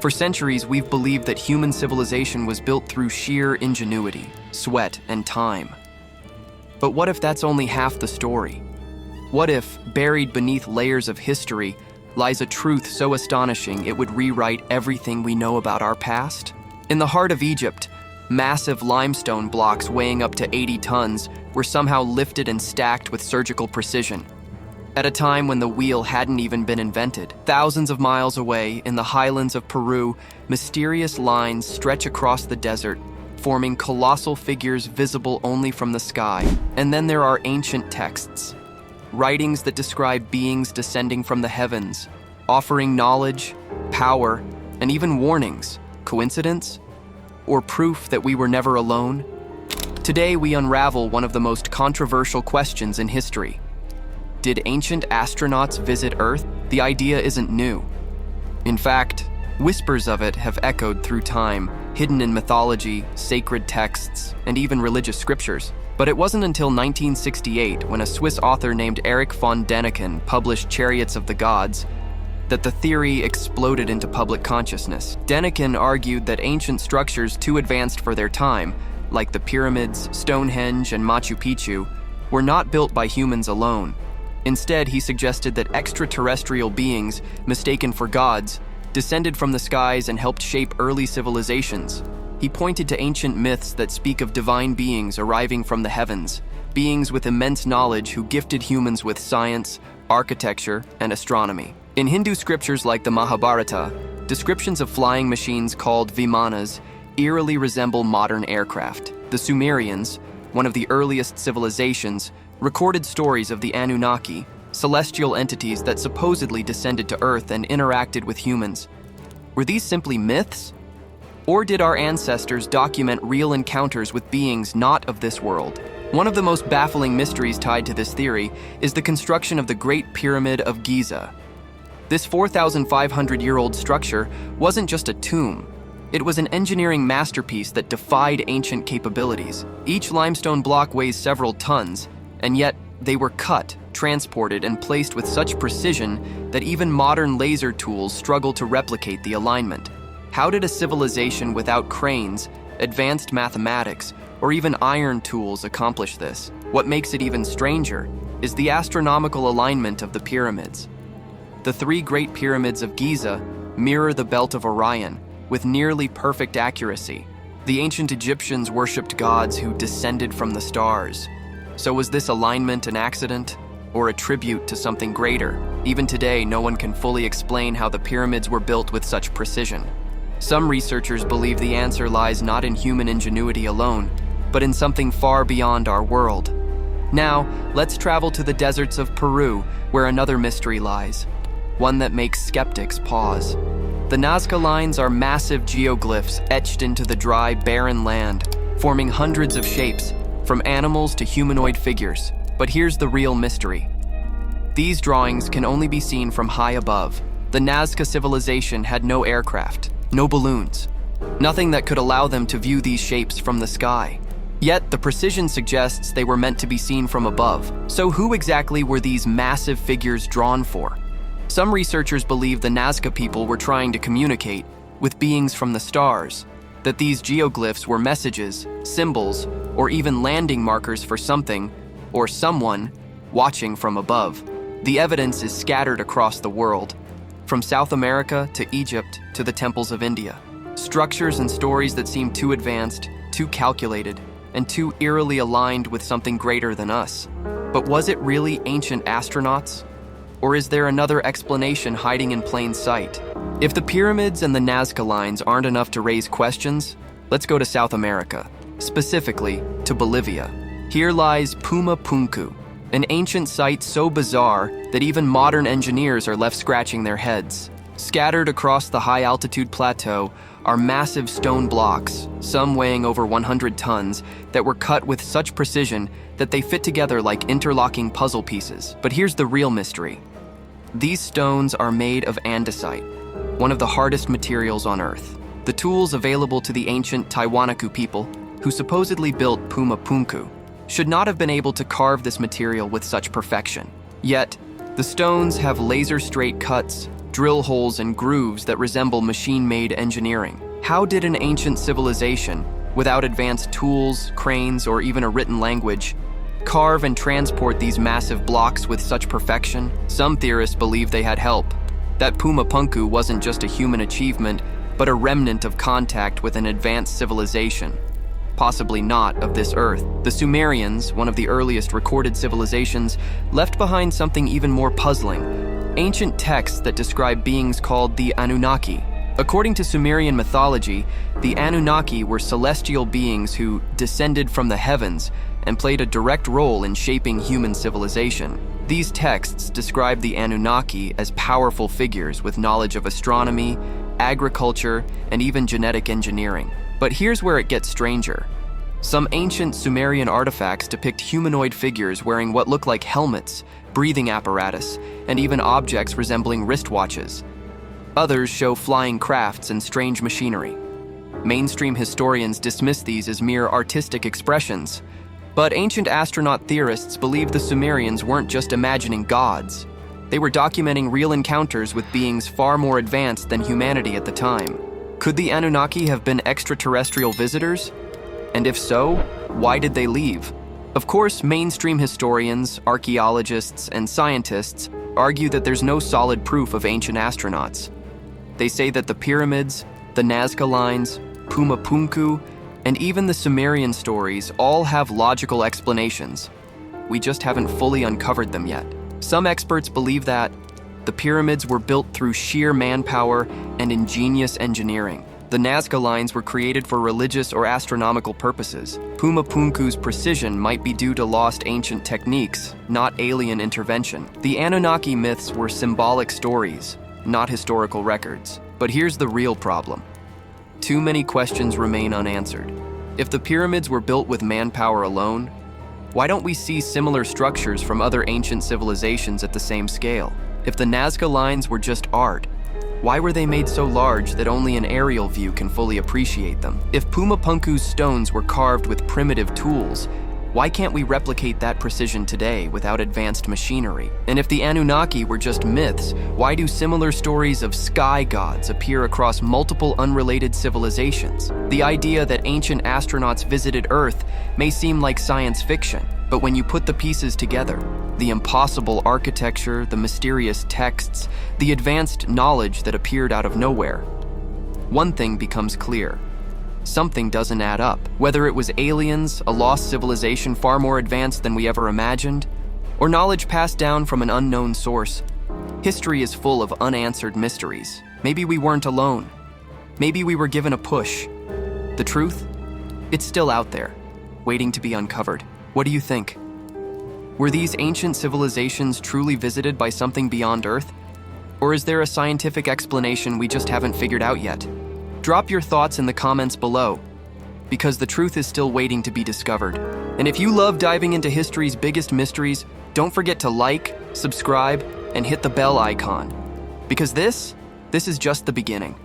For centuries, we've believed that human civilization was built through sheer ingenuity, sweat, and time. But what if that's only half the story? What if, buried beneath layers of history, lies a truth so astonishing it would rewrite everything we know about our past? In the heart of Egypt, massive limestone blocks weighing up to 80 tons were somehow lifted and stacked with surgical precision. At a time when the wheel hadn't even been invented, thousands of miles away in the highlands of Peru, mysterious lines stretch across the desert, forming colossal figures visible only from the sky. And then there are ancient texts, writings that describe beings descending from the heavens, offering knowledge, power, and even warnings. Coincidence? Or proof that we were never alone? Today we unravel one of the most controversial questions in history. Did ancient astronauts visit Earth? The idea isn't new. In fact, whispers of it have echoed through time, hidden in mythology, sacred texts, and even religious scriptures. But it wasn't until 1968, when a Swiss author named Erich von Däniken published Chariots of the Gods, that the theory exploded into public consciousness. Däniken argued that ancient structures too advanced for their time, like the pyramids, Stonehenge, and Machu Picchu, were not built by humans alone. Instead, he suggested that extraterrestrial beings, mistaken for gods, descended from the skies and helped shape early civilizations. He pointed to ancient myths that speak of divine beings arriving from the heavens, beings with immense knowledge who gifted humans with science, architecture, and astronomy. In Hindu scriptures like the Mahabharata, descriptions of flying machines called vimanas eerily resemble modern aircraft. The Sumerians, one of the earliest civilizations, recorded stories of the Anunnaki, celestial entities that supposedly descended to Earth and interacted with humans. Were these simply myths? Or did our ancestors document real encounters with beings not of this world? One of the most baffling mysteries tied to this theory is the construction of the Great Pyramid of Giza. This 4,500-year-old structure wasn't just a tomb. It was an engineering masterpiece that defied ancient capabilities. Each limestone block weighs several tons, and yet they were cut, transported, and placed with such precision that even modern laser tools struggle to replicate the alignment. How did a civilization without cranes, advanced mathematics, or even iron tools accomplish this? What makes it even stranger is the astronomical alignment of the pyramids. The three Great Pyramids of Giza mirror the Belt of Orion with nearly perfect accuracy. The ancient Egyptians worshipped gods who descended from the stars. So was this alignment an accident or a tribute to something greater? Even today, no one can fully explain how the pyramids were built with such precision. Some researchers believe the answer lies not in human ingenuity alone, but in something far beyond our world. Now, let's travel to the deserts of Peru, where another mystery lies, one that makes skeptics pause. The Nazca lines are massive geoglyphs etched into the dry, barren land, forming hundreds of shapes, from animals to humanoid figures. But here's the real mystery. These drawings can only be seen from high above. The Nazca civilization had no aircraft, no balloons, nothing that could allow them to view these shapes from the sky. Yet the precision suggests they were meant to be seen from above. So who exactly were these massive figures drawn for? Some researchers believe the Nazca people were trying to communicate with beings from the stars, that these geoglyphs were messages, symbols, or even landing markers for something or someone watching from above. The evidence is scattered across the world, from South America to Egypt to the temples of India. Structures and stories that seem too advanced, too calculated, and too eerily aligned with something greater than us. But was it really ancient astronauts? Or is there another explanation hiding in plain sight? If the pyramids and the Nazca lines aren't enough to raise questions, let's go to South America, specifically to Bolivia. Here lies Puma Punku, an ancient site so bizarre that even modern engineers are left scratching their heads. Scattered across the high-altitude plateau are massive stone blocks, some weighing over 100 tons, that were cut with such precision that they fit together like interlocking puzzle pieces. But here's the real mystery. These stones are made of andesite, one of the hardest materials on Earth. The tools available to the ancient Tiwanaku people, who supposedly built Puma Punku, should not have been able to carve this material with such perfection. Yet, the stones have laser-straight cuts, drill holes and grooves that resemble machine-made engineering. How did an ancient civilization, without advanced tools, cranes, or even a written language, carve and transport these massive blocks with such perfection? Some theorists believe they had help, that Pumapunku wasn't just a human achievement, but a remnant of contact with an advanced civilization. Possibly not of this earth. The Sumerians, one of the earliest recorded civilizations, left behind something even more puzzling: ancient texts that describe beings called the Anunnaki. According to Sumerian mythology, the Anunnaki were celestial beings who descended from the heavens and played a direct role in shaping human civilization. These texts describe the Anunnaki as powerful figures with knowledge of astronomy, agriculture, and even genetic engineering. But here's where it gets stranger. Some ancient Sumerian artifacts depict humanoid figures wearing what look like helmets, breathing apparatus, and even objects resembling wristwatches. Others show flying crafts and strange machinery. Mainstream historians dismiss these as mere artistic expressions, but ancient astronaut theorists believe the Sumerians weren't just imagining gods. They were documenting real encounters with beings far more advanced than humanity at the time. Could the Anunnaki have been extraterrestrial visitors? And if so, why did they leave? Of course, mainstream historians, archaeologists, and scientists argue that there's no solid proof of ancient astronauts. They say that the pyramids, the Nazca Lines, Pumapunku, and even the Sumerian stories all have logical explanations. We just haven't fully uncovered them yet. Some experts believe that the pyramids were built through sheer manpower and ingenious engineering. The Nazca Lines were created for religious or astronomical purposes. Pumapunku's precision might be due to lost ancient techniques, not alien intervention. The Anunnaki myths were symbolic stories, not historical records. But here's the real problem. Too many questions remain unanswered. If the pyramids were built with manpower alone, why don't we see similar structures from other ancient civilizations at the same scale? If the Nazca Lines were just art, why were they made so large that only an aerial view can fully appreciate them? If Pumapunku's stones were carved with primitive tools, why can't we replicate that precision today without advanced machinery? And if the Anunnaki were just myths, why do similar stories of sky gods appear across multiple unrelated civilizations? The idea that ancient astronauts visited Earth may seem like science fiction, but when you put the pieces together, the impossible architecture, the mysterious texts, the advanced knowledge that appeared out of nowhere, one thing becomes clear. Something doesn't add up. Whether it was aliens, a lost civilization far more advanced than we ever imagined, or knowledge passed down from an unknown source, history is full of unanswered mysteries. Maybe we weren't alone. Maybe we were given a push. The truth? It's still out there, waiting to be uncovered. What do you think? Were these ancient civilizations truly visited by something beyond Earth? Or is there a scientific explanation we just haven't figured out yet? Drop your thoughts in the comments below, because the truth is still waiting to be discovered. And if you love diving into history's biggest mysteries, don't forget to like, subscribe, and hit the bell icon, because this is just the beginning.